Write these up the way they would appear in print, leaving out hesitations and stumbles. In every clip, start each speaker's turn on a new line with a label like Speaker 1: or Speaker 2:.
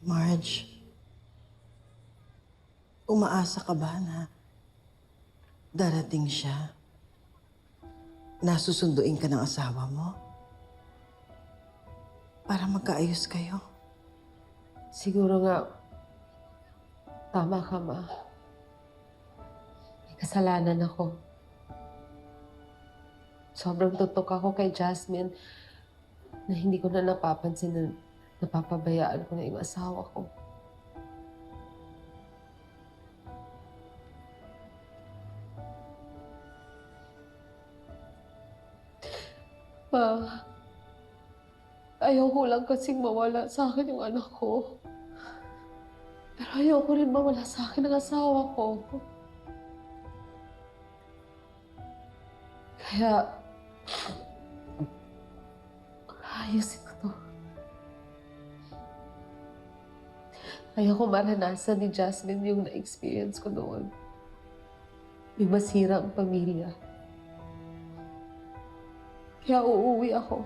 Speaker 1: Marge, umaasa ka ba na darating siya? Nasusunduin ka ng asawa mo? Para magkaayos kayo?
Speaker 2: Siguro nga, tama ka, Ma. May kasalanan ako. Sobrang tutok ako kay Jasmine na hindi ko na napapansin na napapabayaan ko na yung asawa ko. Ma, ayaw ko lang kasing mawala sa akin yung anak ko. Pero ayaw ko rin mawala sa akin ang asawa ko. Kaya, ayusin ko to. Ayaw ko maranasan ni Jasmine yung na-experience ko noon. Yung masira ang pamilya. Kaya uuwi ako.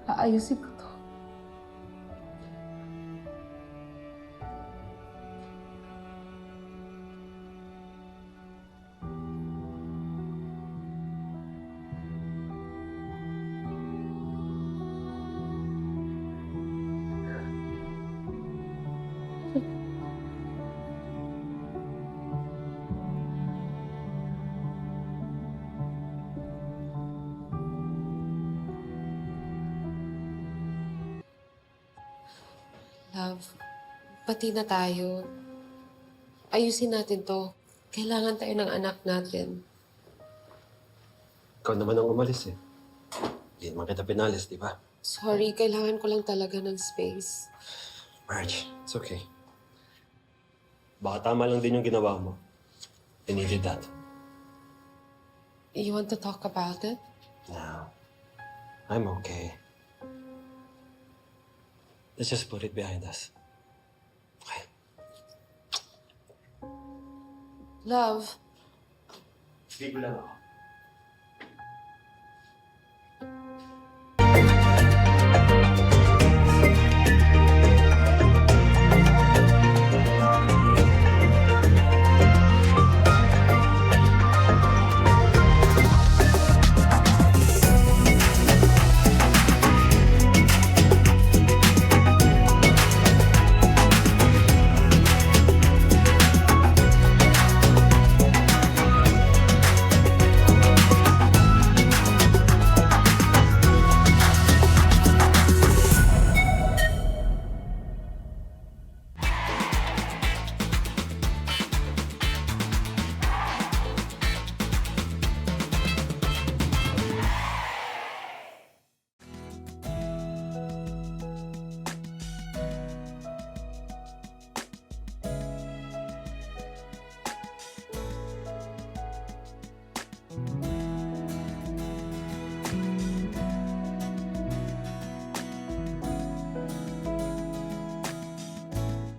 Speaker 2: Aayusin ko to. Love, pati na tayo. Ayusin natin to. Kailangan tayo ng anak natin.
Speaker 3: Ikaw naman ang umalis eh. Hindi naman kita pinalis, di ba?
Speaker 2: Sorry, kailangan ko lang talaga ng space.
Speaker 3: Marge, it's okay. Baka tama lang din yung ginawa mo. I needed that.
Speaker 2: You want to talk about it?
Speaker 3: No. I'm okay. Let's just put it behind us. Okay.
Speaker 2: Love,
Speaker 3: Sige lang ako.